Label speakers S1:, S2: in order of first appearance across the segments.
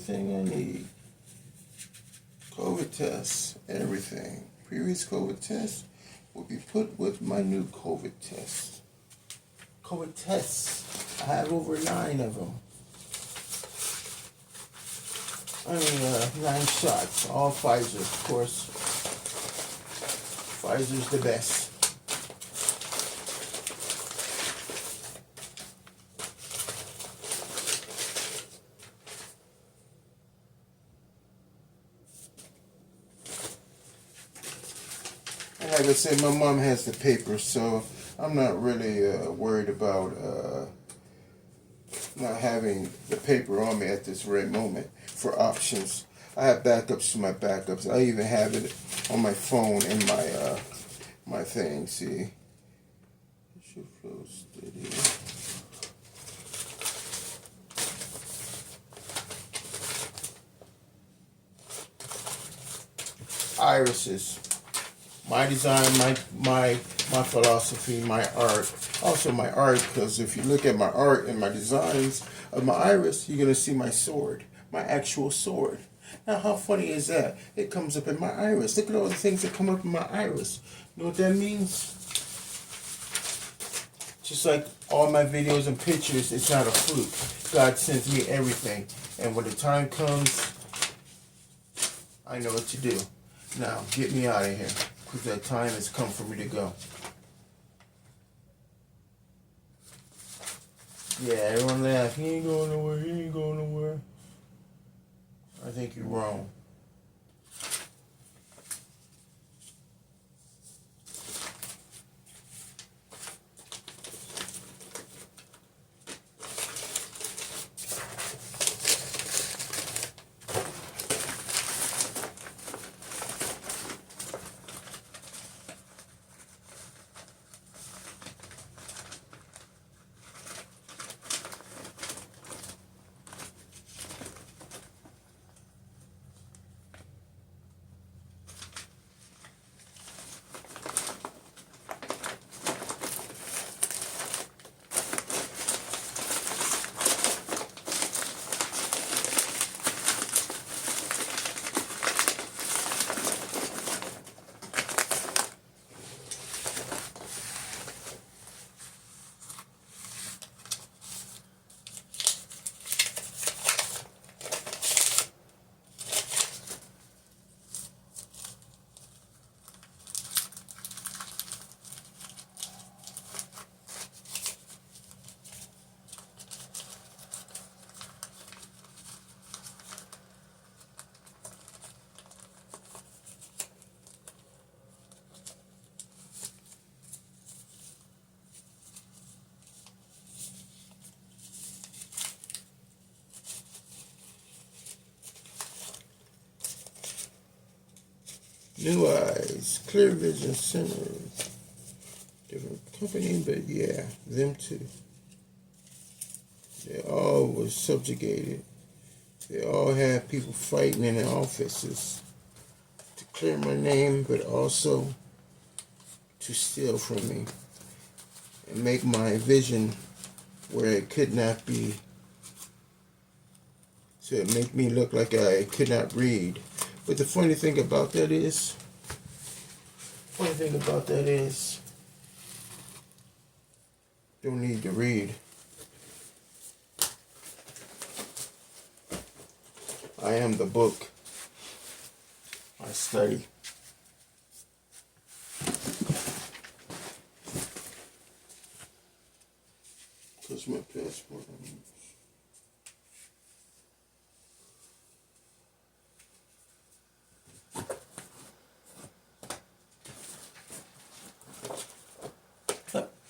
S1: everything I need. COVID tests, everything. Previous COVID tests will be put with my new COVID test. COVID tests. I have over 9 of them. 9 shots. All Pfizer, of course. Pfizer's the best. And like I said, my mom has the papers, so I'm not really worried about not having the paper on me at this very moment for options. I have backups to my backups. I even have it on my phone in my thing. See, it should flow steady. Irises. My design, my philosophy, my art. Also my art, because if you look at my art and my designs of my iris, you're going to see my sword, my actual sword. Now, how funny is that? It comes up in my iris. Look at all the things that come up in my iris. You know what that means? Just like all my videos and pictures, it's not a fluke. God sends me everything. And when the time comes, I know what to do. Now, get me out of here, because that time has come for me to go. Yeah, everyone laugh. He ain't going nowhere. He ain't going nowhere. I think you're wrong. New eyes, clear vision center. Different company, but yeah, them too. They all were subjugated. They all had people fighting in their offices to clear my name, but also to steal from me and make my vision where it could not be, to make me look like I could not read. But the funny thing about that is, don't need to read. I am the book. I study. Because my passport.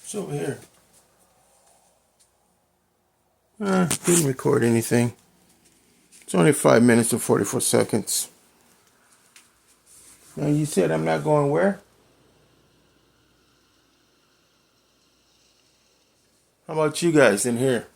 S1: It's over here. Didn't record anything. It's only 5 minutes and 44 seconds. Now you said I'm not going where? How about you guys in here?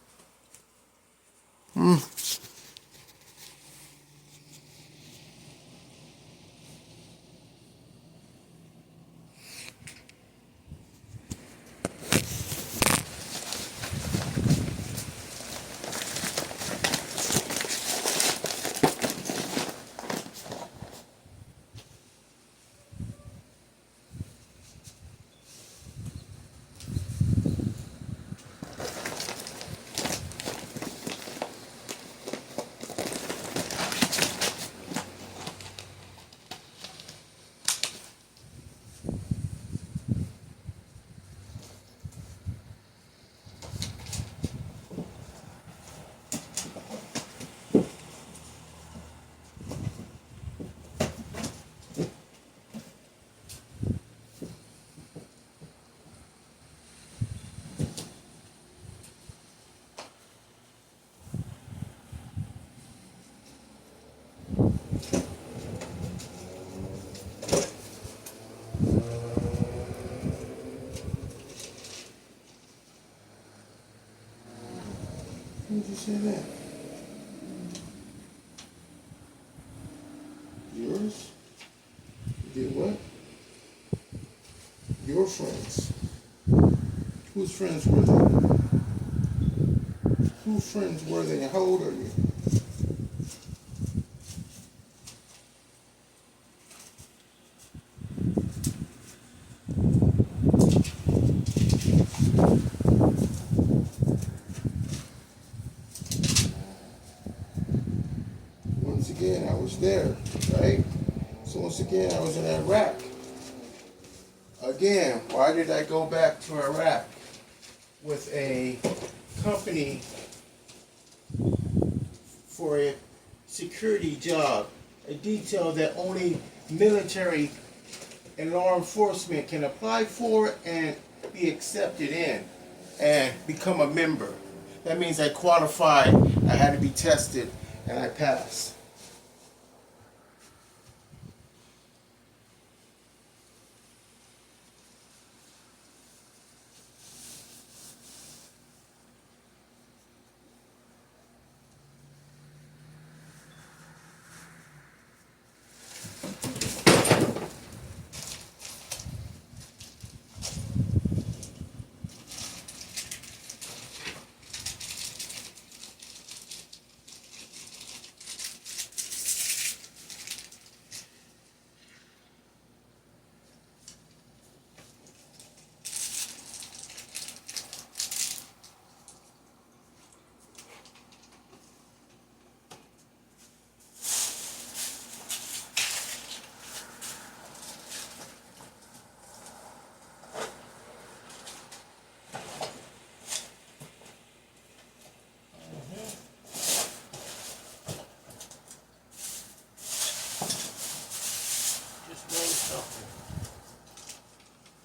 S1: did you say that? Yours? You did what? Your friends. Whose friends were they? Whose friends were they? How old are you? Once again, I was there, right? So once again, I was in Iraq. Again, why did I go back to Iraq with a company for a security job, a detail that only military and law enforcement can apply for and be accepted in and become a member? That means I qualified, I had to be tested, and I passed.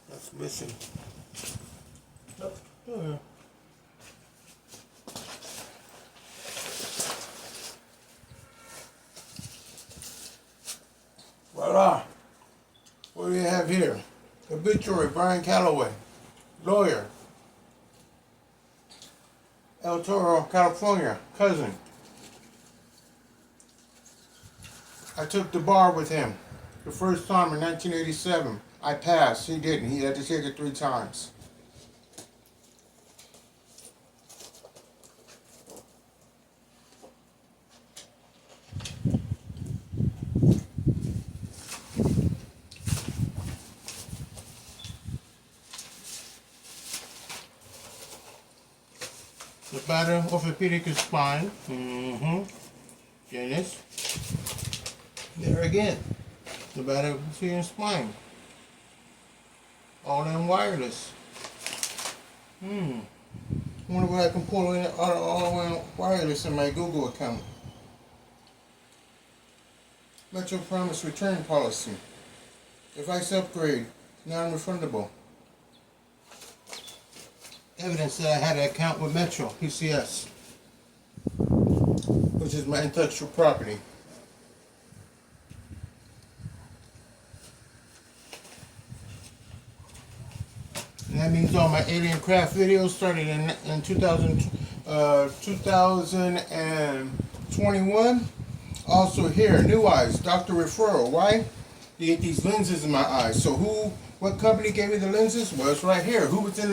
S1: That's missing. Nope. Voila. What do you have here? Obituary, Brian Calloway, lawyer. El Toro, California, cousin. I took the bar with him the first time in 1987. I passed. He didn't. He had to take it 3 times. The battle orthopedic spine. Dennis. There again. The battle orthopedic spine. All in wireless. Wonder what I can pull in all in wireless in my Google account. Metro Promise return policy. Device upgrade. Non-refundable. Evidence that I had an account with Metro PCS, which is my intellectual property. And that means all my alien craft videos started in 2021. Also here, new eyes, doctor referral. Why? To get these lenses in my eyes. So what company gave me the lenses? Well, it's right here. Who was in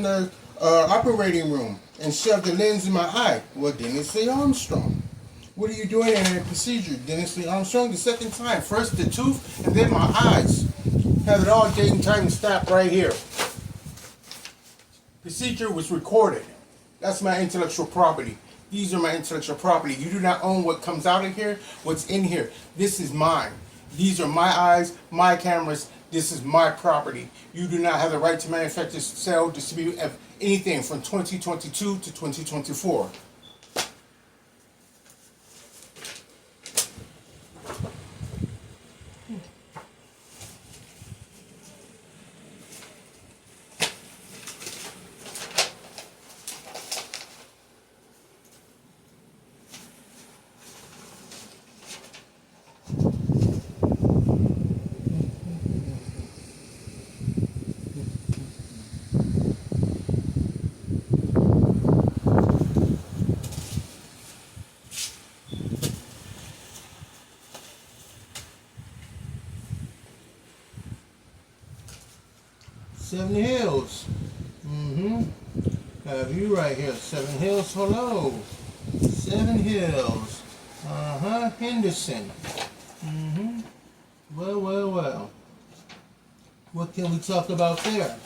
S1: the operating room and shoved the lens in my eye? Well, Dennis Lee Armstrong. What are you doing in a procedure? Dennis Lee Armstrong, the second time. First the tooth and then my eyes. Have it all date and time stamped right here. Procedure was recorded. That's my intellectual property. These are my intellectual property. You do not own what comes out of here, what's in here. This is mine. These are my eyes, my cameras. This is my property. You do not have the right to manufacture, sell, distribute anything from 2022 to 2024. Seven Hills. Have you right here. Seven Hills, hello. Seven Hills. Henderson. Well. What can we talk about there?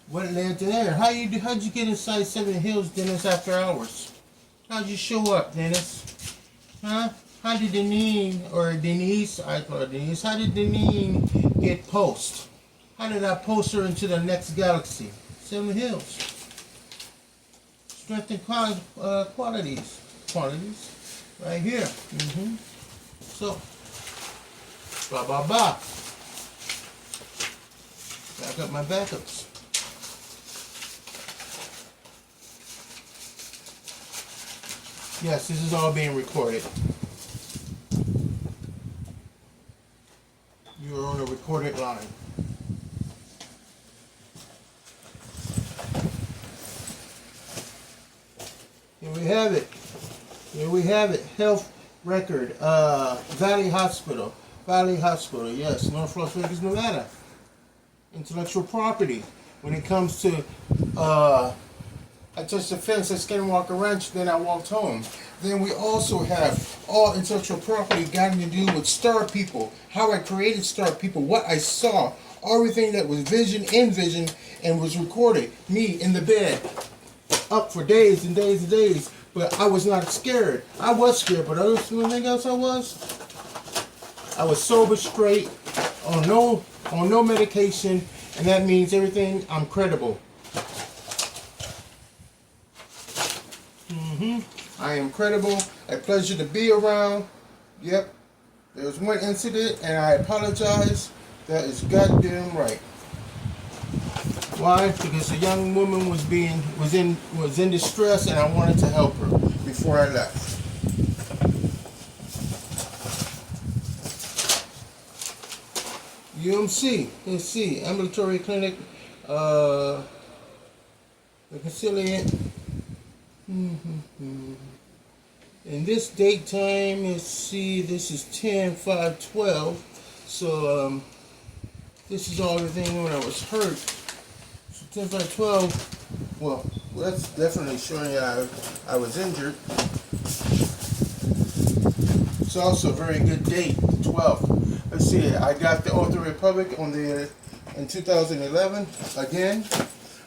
S1: What led to there? How'd you get inside Seven Hills, Dennis, after hours? How'd you show up, Dennis? Huh? How did Denise, I call her Denise, how did Denise get post? How did I post her into the next galaxy? Seven Hills. Strength and qualities. Qualities. Right here. So, back up my backups. Yes, this is all being recorded. You are on a recorded line. Here we have it. Here we have it. Health record. Valley Hospital. Yes, North Las Vegas, Nevada. Intellectual property. When it comes to, I touched the fence at Skinwalker Ranch, then I walked home. Then we also have all intellectual property got to do with star people. How I created star people, what I saw, everything that was envisioned, and was recorded. Me in the bed, up for days and days and days. But I was not scared. I was scared, but anything else I was sober, straight, on no medication, and that means everything. I'm credible. I am credible. A pleasure to be around. Yep. There was one incident, and I apologize. That is goddamn right. Why? Because a young woman was in distress, and I wanted to help her before I left. UMC, let's see, ambulatory clinic, reconciliant. And this date time, let's see, this is 10/5/12. So this is all everything when I was hurt. So 10/5/12. Well, that's definitely showing that I was injured. It's also a very good date, 12th. Let's see, I got the Oath of the Republic in 2011 again.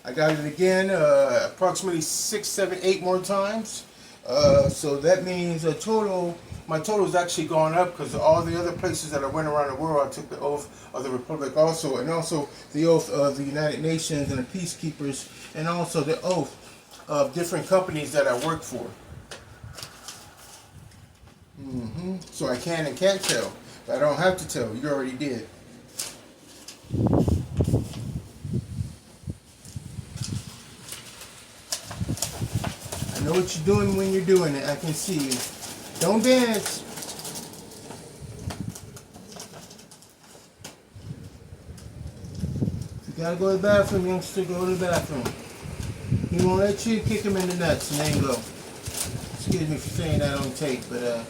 S1: I got it again approximately 6, 7, 8 more times. So that means my total has actually gone up because all the other places that I went around the world, I took the Oath of the Republic also, and also the Oath of the United Nations and the Peacekeepers, and also the Oath of different companies that I work for. So I can and can't tell. I don't have to tell. You already did. I know what you're doing when you're doing it. I can see you. Don't dance. If you gotta go to the bathroom, youngster, go to the bathroom. He won't let you kick him in the nuts and then go. Excuse me for saying that on tape, but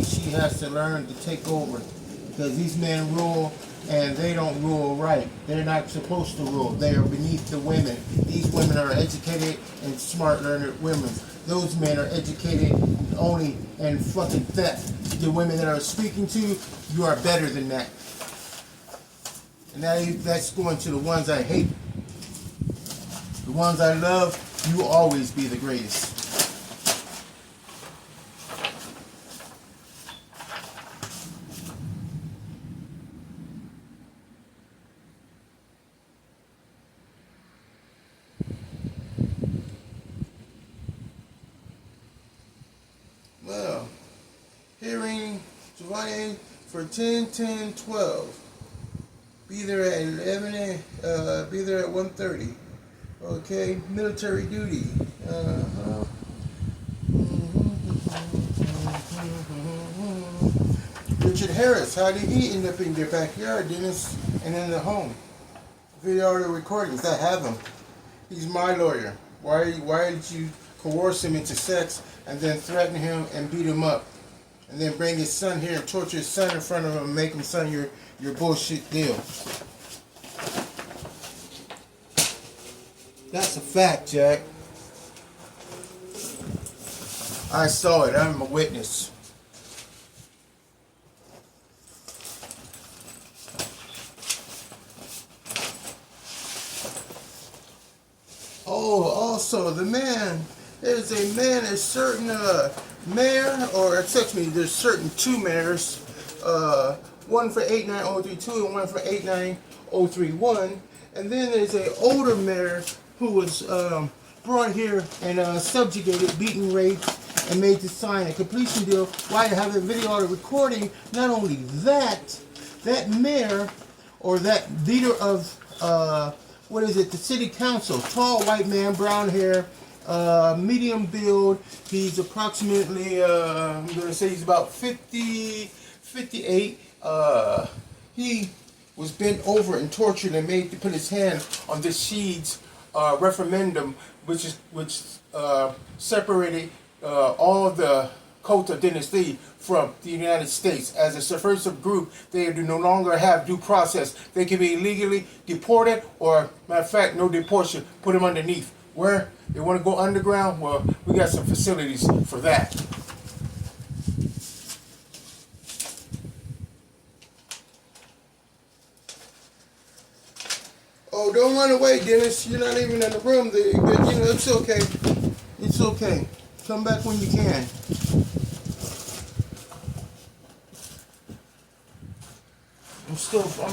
S1: she has to learn to take over because these men rule and they don't rule right. They're not supposed to rule. They are beneath the women. These women are educated and smart, learned women. Those men are educated only in fucking theft. The women that are speaking to you are better than that. And that's going to the ones I hate. The ones I love, you will always be the greatest. Well, hearing July for 10/10/12. Be there at 11. Be there at 1:30. Okay, military duty. Richard Harris, how did he end up in your backyard, Dennis, and in the home? Video recordings, I have him. He's my lawyer. Why did you coerce him into sex and then threaten him and beat him up? And then bring his son here and torture his son in front of him and make him sign your bullshit deal? That's a fact, Jack. I saw it. I'm a witness. Oh, also the man. There's a man, a certain mayor, or excuse me, there's certain two mayors. One for 89032 and one for 89031. And then there's an older mayor who was brought here and subjugated, beaten, raped, and made to sign a completion deal. Why I have a video or a recording. Not only that, that mayor or that leader of what is it? The city council, tall white man, brown hair, medium build. He's approximately I'm gonna say he's about 50, 58. He was bent over and tortured and made to put his hand on this Sheeds referendum, which separated all the cult of dynasty from the United States. As a subversive group, they do no longer have due process. They can be illegally deported, or matter of fact, no deportation, put them underneath. Where they want to go underground, well, we got some facilities for that. Oh, don't run away, Dennis. You're not even in the room. It's okay. It's okay. Come back when you can. I'm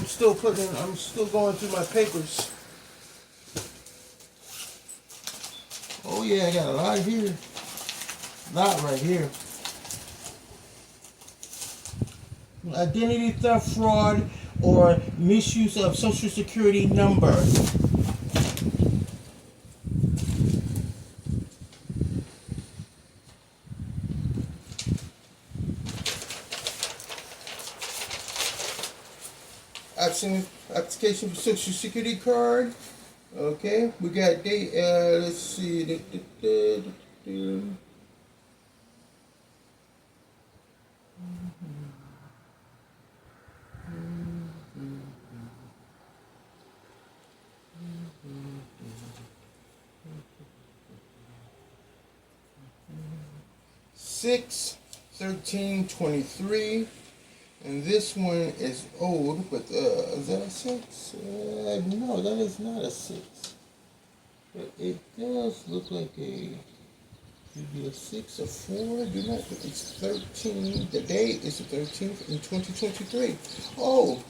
S1: still going through my papers. Oh yeah, I got a lot here. A lot right here. Identity theft, fraud, or misuse of Social Security number. Application for Social Security card. Okay, we got date. Let's see. 6/13/23, and this one is old, but is that a 6? No, that is not a 6. But it does look like maybe a 6 or 4. Do not. It's 13. The date is the 13th in 2023. Oh,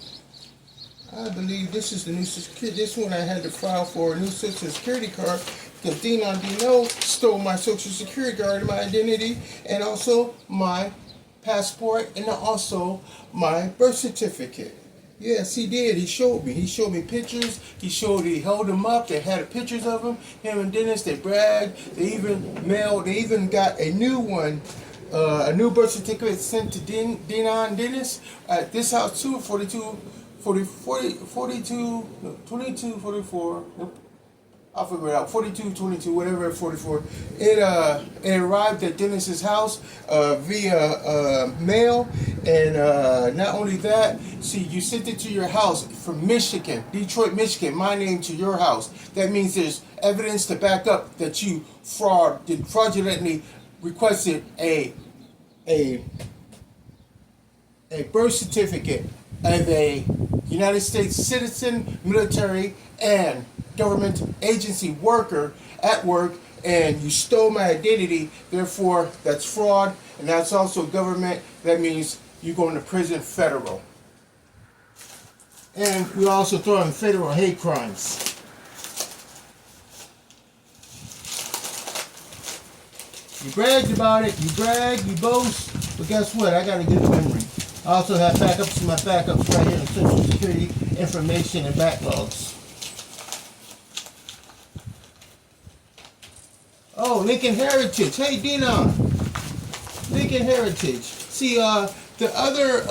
S1: I believe this is the new security. This one I had to file for a new Social Security card because Dino stole my Social Security card, my identity, and also my passport, and also my birth certificate. Yes, he did. He showed me. He showed me pictures. He held them up. They had pictures of him. Him and Dennis. They bragged. They even got a new one. A new birth certificate sent to Dino and Dennis at this house too. 22, 44. Nope. I'll figure it out. 42, 22, whatever, 44. It arrived at Dennis's house via mail, and not only that, see, you sent it to your house from Michigan, Detroit, Michigan, my name to your house. That means there's evidence to back up that you fraudulently requested a birth certificate of a United States citizen, military, and government agency worker at work, and you stole my identity. Therefore, that's fraud, and that's also government. That means you're going to prison, federal. And we also throw in federal hate crimes. You bragged about it, you brag, you boast, but guess what? I got a good memory. I also have backups to my backups right here in Social Security information and backlogs. Oh, Lincoln Heritage. Hey, Dino. Lincoln Heritage. See, the other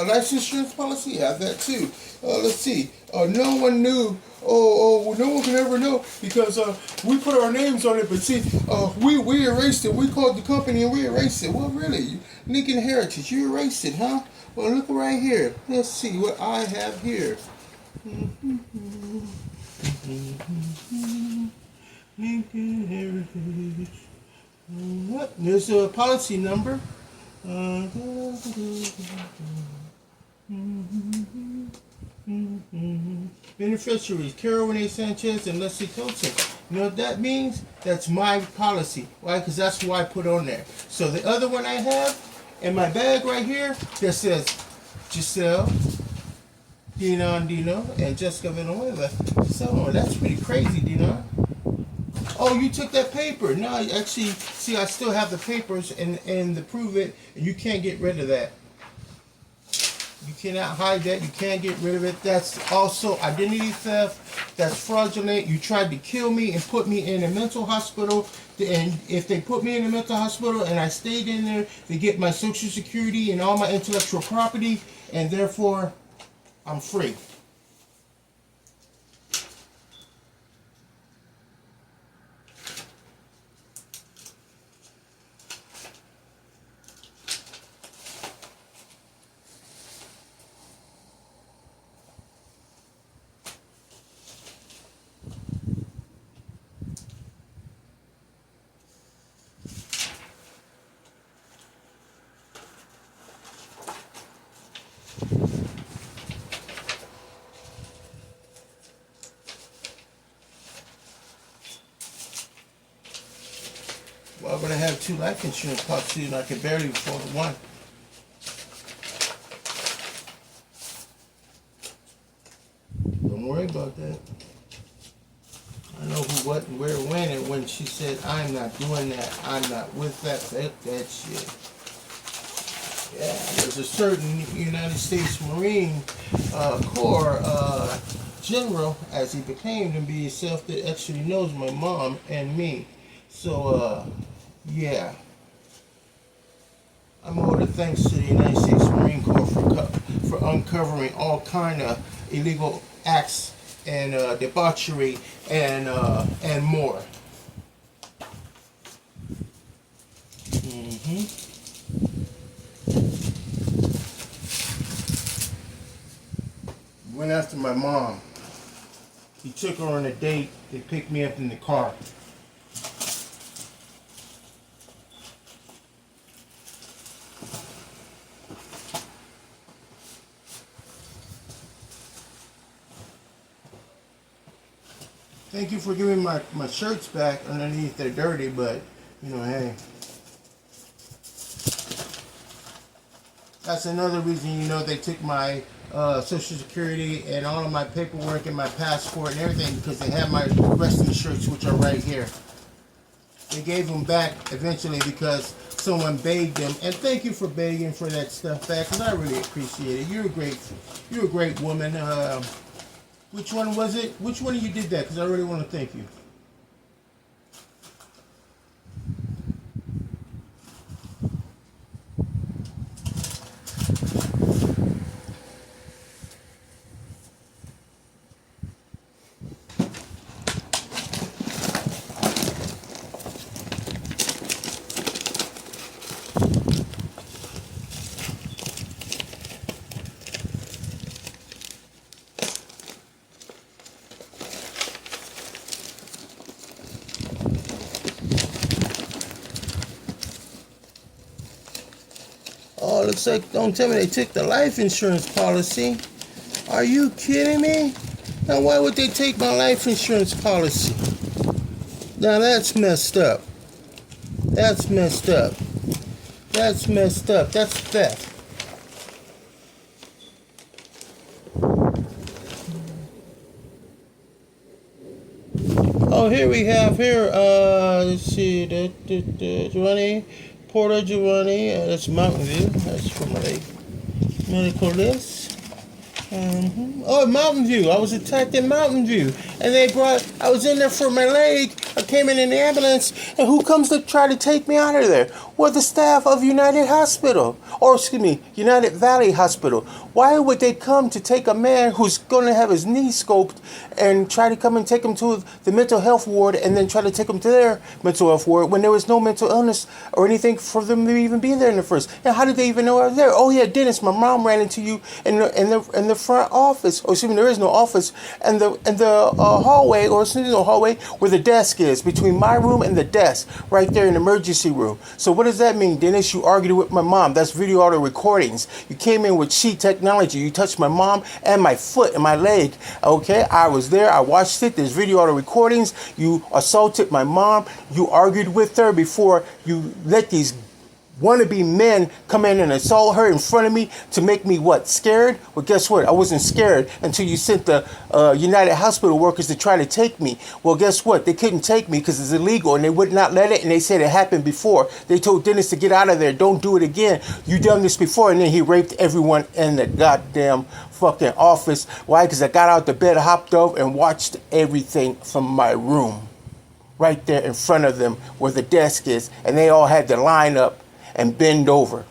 S1: life insurance policy have that too. Let's see. No one knew. No one can ever know because we put our names on it. But see, we erased it. We called the company and we erased it. Well, really, Lincoln Heritage, you erased it, huh? Well, look right here. Let's see what I have here. Lincoln Heritage. What? There's a policy number. Beneficiaries: Carol Renee Sanchez and Leslie Colton. You know what that means? That's my policy. Why? Because that's who I put on there. So the other one I have in my bag right here that says Giselle, Dino, and Jessica Villanueva. So that's pretty crazy, Dino. Oh, you took that paper. No, actually, see, I still have the papers and to prove it, and you can't get rid of that. You cannot hide that. You can't get rid of it. That's also identity theft. That's fraudulent. You tried to kill me and put me in a mental hospital. And if they put me in a mental hospital and I stayed in there, they get my Social Security and all my intellectual property, and therefore, I'm free. Well, I'm going to have 2 life insurance policies and I can barely afford one. Don't worry about that. I know who, what, and where, when, and when she said, I'm not doing that, I'm not with that shit. Yeah, there's a certain United States Marine Corps general, as he became to be himself, that actually knows my mom and me. So, yeah. I'm owed a thanks to the United States Marine Corps for uncovering all kind of illegal acts and debauchery and more. Went after my mom. He took her on a date. They picked me up in the car. Thank you for giving my shirts back underneath. They're dirty, but, you know, hey. That's another reason, you know, they took my Social Security and all of my paperwork and my passport and everything, because they have my wrestling shirts, which are right here. They gave them back eventually because someone begged them. And thank you for begging for that stuff back, because I really appreciate it. You're a great woman. Which one was it? Which one of you did that? Because I really want to thank you. Oh, looks like, don't tell me they took the life insurance policy. Are you kidding me? Now, why would they take my life insurance policy? Now, that's messed up. That's messed up. That's messed up. That's theft. Oh, here we have let's see, Giovanni. Porter Giovanni, that's Mountain View. That's for my medical list. Oh, Mountain View. I was attacked in Mountain View. And I was in there for my leg, I came in the ambulance, and who comes to try to take me out of there? Well, the staff of United Hospital, or excuse me, United Valley Hospital. Why would they come to take a man who's going to have his knee scoped and try to come and take him to the mental health ward and then try to take him to their mental health ward when there was no mental illness or anything for them to even be there in the first? And how did they even know I was there? Oh yeah, Dennis, my mom ran into you in the front office. Oh, excuse me, there is no office, and the hallway, or excuse me, no hallway, where the desk is, between my room and the desk, right there in the emergency room. So what does that mean, Dennis? You argued with my mom. That's video audio recordings. You came in with cheat technology. You touched my mom and my foot and my leg. Okay, I was there. I watched it. There's video audio recordings. You assaulted my mom. You argued with her before you let these wannabe men come in and assault her in front of me to make me what? Scared? Well, guess what? I wasn't scared until you sent the United Hospital workers to try to take me. Well, guess what? They couldn't take me because it's illegal, and they would not let it, and they said it happened before. They told Dennis to get out of there. Don't do it again. You done this before. And then he raped everyone in the goddamn fucking office. Why? Because I got out the bed, hopped up, and watched everything from my room. Right there in front of them where the desk is, and they all had to line up and bend over.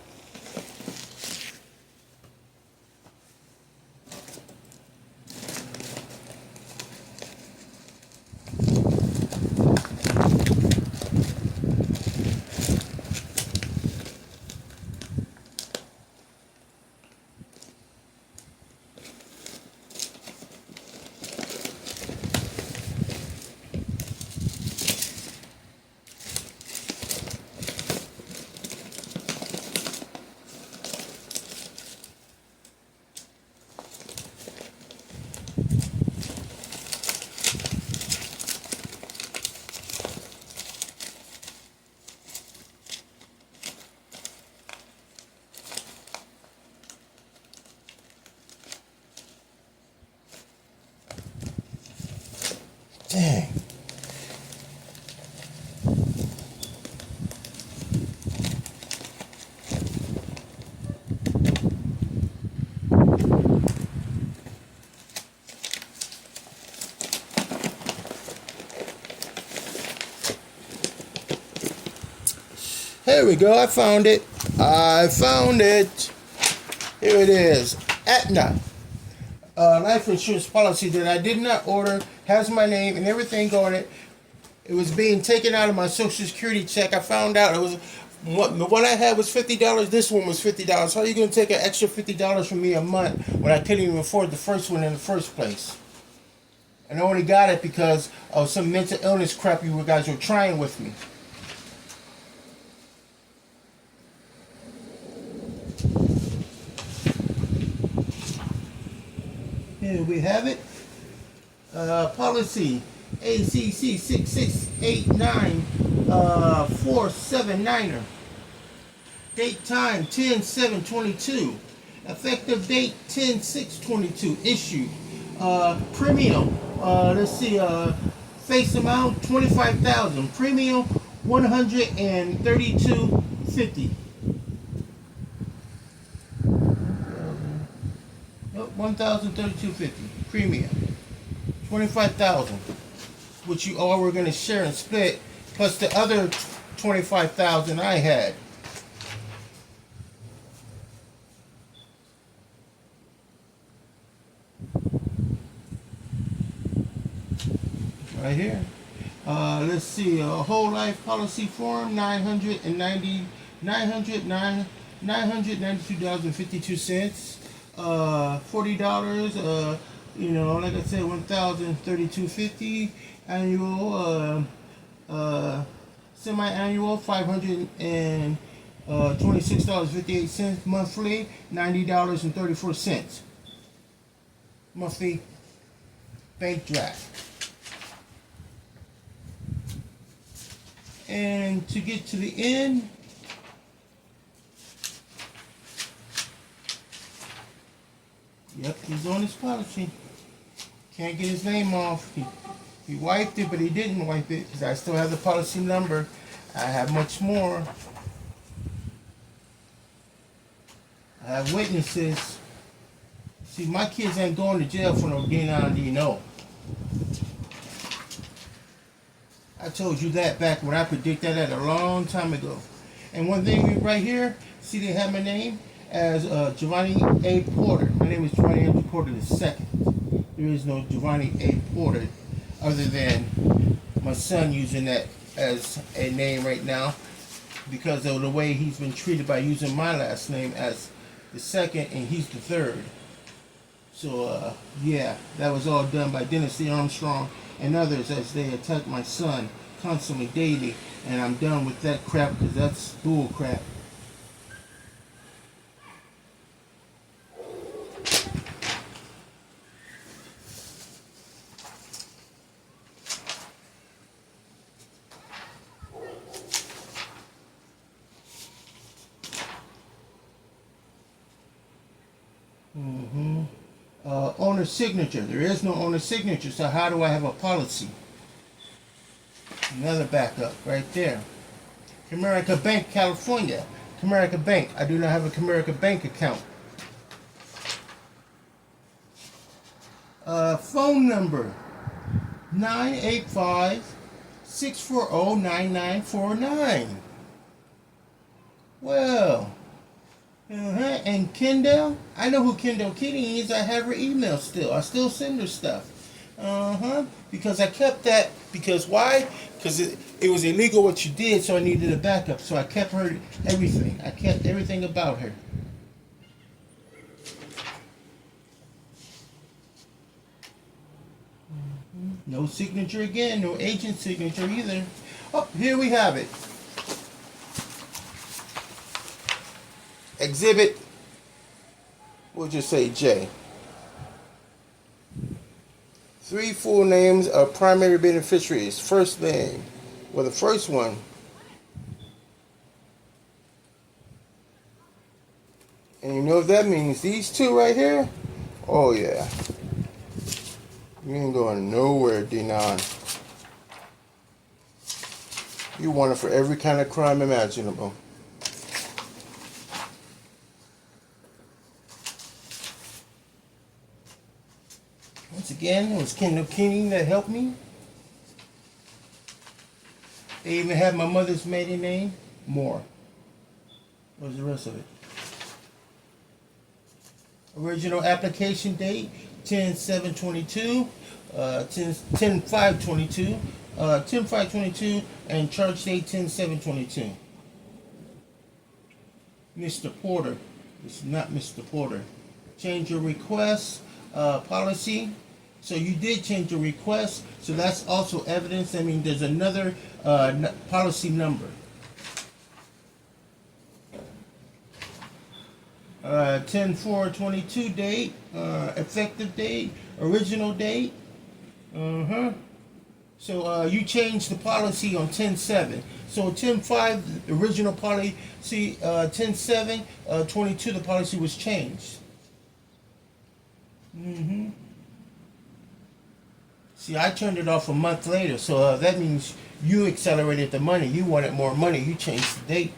S1: Dang. Here we go. I found it. Here it is. Aetna. Life insurance policy that I did not order, has my name and everything on it. It was being taken out of my Social Security check. I found out it was the one I had was $50. This one was $50. How are you going to take an extra $50 from me a month when I couldn't even afford the first one in the first place? And I only got it because of some mental illness crap you guys were trying with me. Here we have it. Policy ACC 6689479er. Date time 10/7/22. Effective date 10/6/22. Issued. Premium. Let's see. Face amount $25,000. Premium $132.50. $1,032.50 premium, $25,000, which you all were going to share and split, plus the other $25,000 I had. Right here. Let's see. Whole life policy form $992.52. $40, like I said, $1,032.50. Annual, semi-annual, $526.58. Monthly, $90.34. Monthly bank draft. And to get to the end, yep, he's on his policy. Can't get his name off. He wiped it, but he didn't wipe it because I still have the policy number. I have much more. I have witnesses. See, my kids ain't going to jail for no Dino. I told you that back when I predicted that a long time ago. And one thing right here, see they have my name as Giovanni A. Porter. My name is Giovanni A. Porter II. There is no Giovanni A. Porter other than my son using that as a name right now because of the way he's been treated by using my last name as the second and he's the third. So yeah, that was all done by Lee Armstrong and others as they attack my son constantly daily, and I'm done with that crap because that's bull crap. Owner signature. There is no owner signature, so how do I have a policy? Another backup right there. Comerica Bank, California. Comerica Bank. I do not have a Comerica Bank account. Phone number 985-640-9949. Well, and Kendall, I know who Kendall Keating is. I have her email still. I still send her stuff. Because I kept that. Because why? Because it was illegal what you did, so I needed a backup. So I kept her everything. I kept everything about her. No signature again. No agent signature either. Oh, here we have it. Exhibit, we'll just say J. 3 full names of primary beneficiaries. First name. Well, the first one. And you know what that means? These two right here? Oh, yeah. You ain't going nowhere, Dino. You want it for every kind of crime imaginable. Once again, it was Kendall Keating that helped me. They even had my mother's maiden name, Moore. What was the rest of it? Original application date, 10/7/22, 10/5/22, 10/5/22, and charge date 10/7/22. Mr. Porter. It's not Mr. Porter. Change your request. Policy. So you did change your request. So that's also evidence. I mean, there's another policy number. 10/4/22 date, effective date, original date. So you changed the policy on 10/7. So 10/5, the original policy, 10/7/22, the policy was changed. See, I turned it off a month later, so that means you accelerated the money. You wanted more money. You changed the date.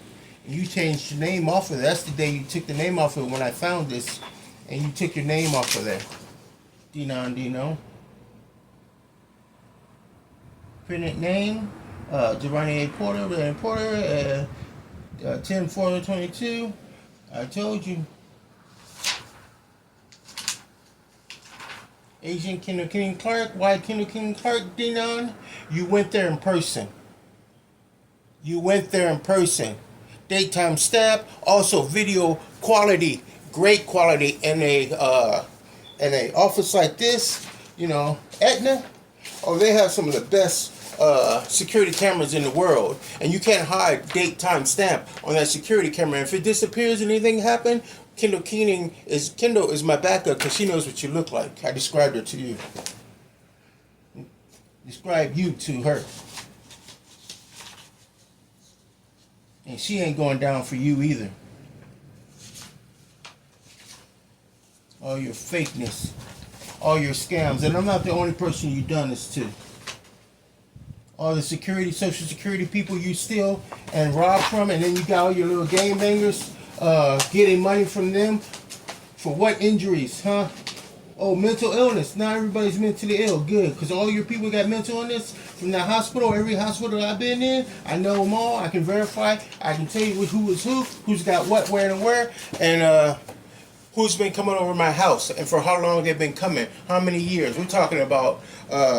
S1: You changed your name off of it. That's the day you took the name off of it when I found this, and you took your name off of there. Dino. Printed name, Giovanni A. Porter, 10/4/22. I told you. Agent Kendall Keating Clark. Why Kendall Keating Clark, Dino? You went there in person. Daytime stab. Also video quality. Great quality in a office like this. You know, Aetna. Oh, they have some of the best security cameras in the world. And you can't hide daytime stamp on that security camera. If it disappears and anything happen, Kendall is my backup because she knows what you look like. I described her to you. Describe you to her. And she ain't going down for you either. All your fakeness. All your scams. And I'm not the only person you've done this to. All the security, social security people you steal and rob from, and then you got all your little game bangers getting money from them. For what injuries, huh? Oh, mental illness. Not everybody's mentally ill. Good. Because all your people got mental illness. from that hospital. Every hospital I've been in, I know them all. I can verify. I can tell you who is who, who's got what, where, and where, and who's been coming over my house, and for how long they've been coming. How many years? We're talking about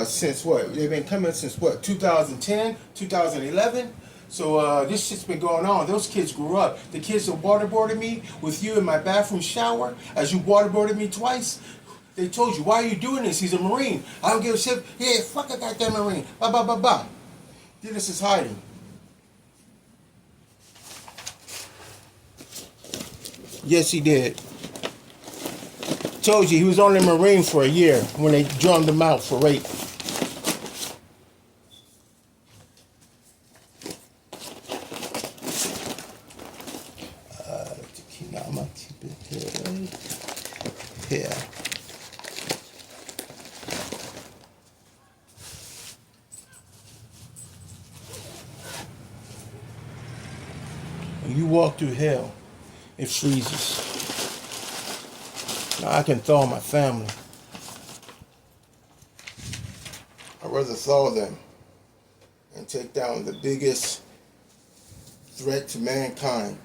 S1: since what? They've been coming since what? 2010, 2011. So this shit's been going on. Those kids grew up. The kids that waterboarded me with you in my bathroom shower, as you waterboarded me twice, they told you, why are you doing this? He's a Marine. I don't give a shit. Yeah, fuck a goddamn Marine. Ba ba ba ba. Dennis is hiding. Yes, he did. Told you he was only a Marine for a year when they drummed him out for rape. I'm gonna keep it here. When you walk through hell, it freezes. Now I can thaw my family. I'd rather thaw them and take down the biggest threat to mankind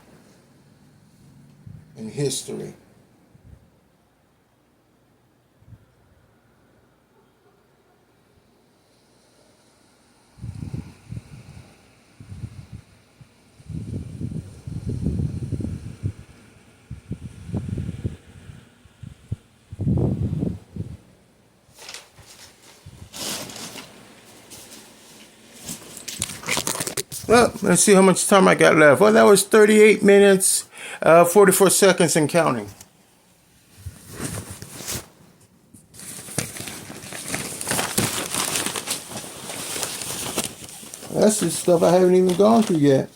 S1: in history. Well, let's see how much time I got left. Well, that was 38 minutes, 44 seconds and counting. That's the stuff I haven't even gone through yet.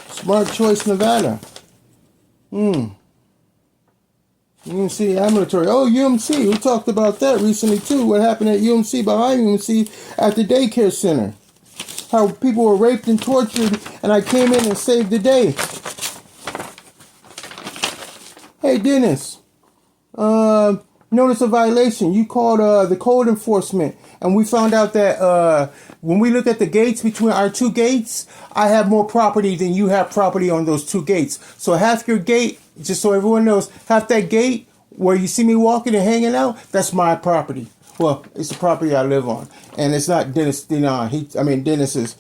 S1: Smart Choice, Nevada. UMC ambulatory. Oh, UMC. We talked about that recently too. What happened at UMC, behind UMC at the daycare center. How people were raped and tortured, and I came in and saved the day. Hey, Dennis. Notice a violation. You called the code enforcement, and we found out that when we look at the gates between our two gates, I have more property than you have property on those two gates. So half your gate, just so everyone knows, half that gate where you see me walking and hanging out, that's my property. Well, it's the property I live on, and it's not Dennis Denon. Dennis's.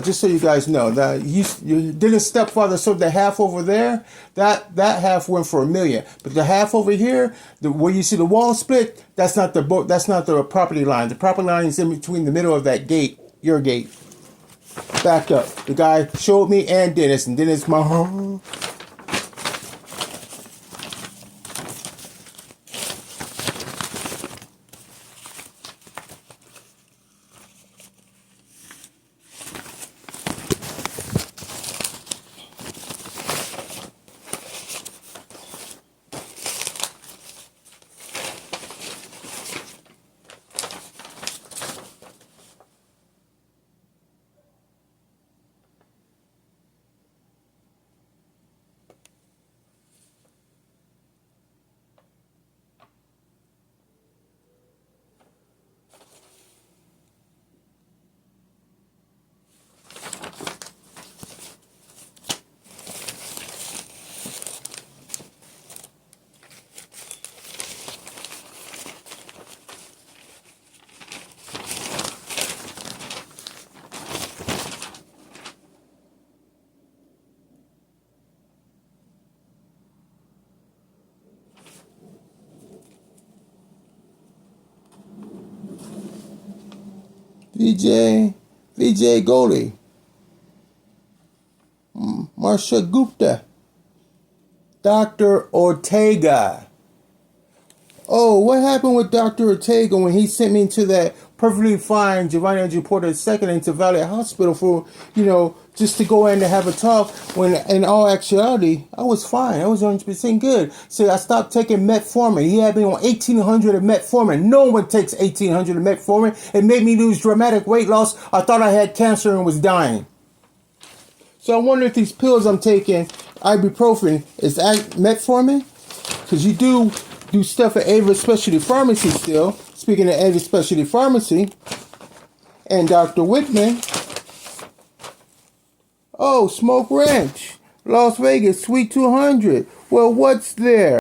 S1: Just so you guys know, that Dennis' stepfather sold the half over there. That half went for $1 million, but the half over here, where you see the wall split, that's not the property line. The property line is in between the middle of that gate, your gate. Back up. The guy showed me and Dennis my. Vijay Goli, Marsha Gupta, Dr. Ortega. Oh, what happened with Dr. Ortega when he sent me into that perfectly fine Giovanni Edge Porter II into Valley Hospital for, just to go in to have a talk, when in all actuality, I was fine. I was 100% good. So I stopped taking metformin. He had me on 1,800 of metformin. No one takes 1,800 of metformin. It made me lose dramatic weight loss. I thought I had cancer and was dying. So I wonder if these pills I'm taking, ibuprofen, is that metformin? Because you do stuff at Ava Specialty Pharmacy still. Speaking of Ava Specialty Pharmacy, And Dr. Whitman. Oh, Smoke Ranch, Las Vegas, Suite 200. Well, what's there?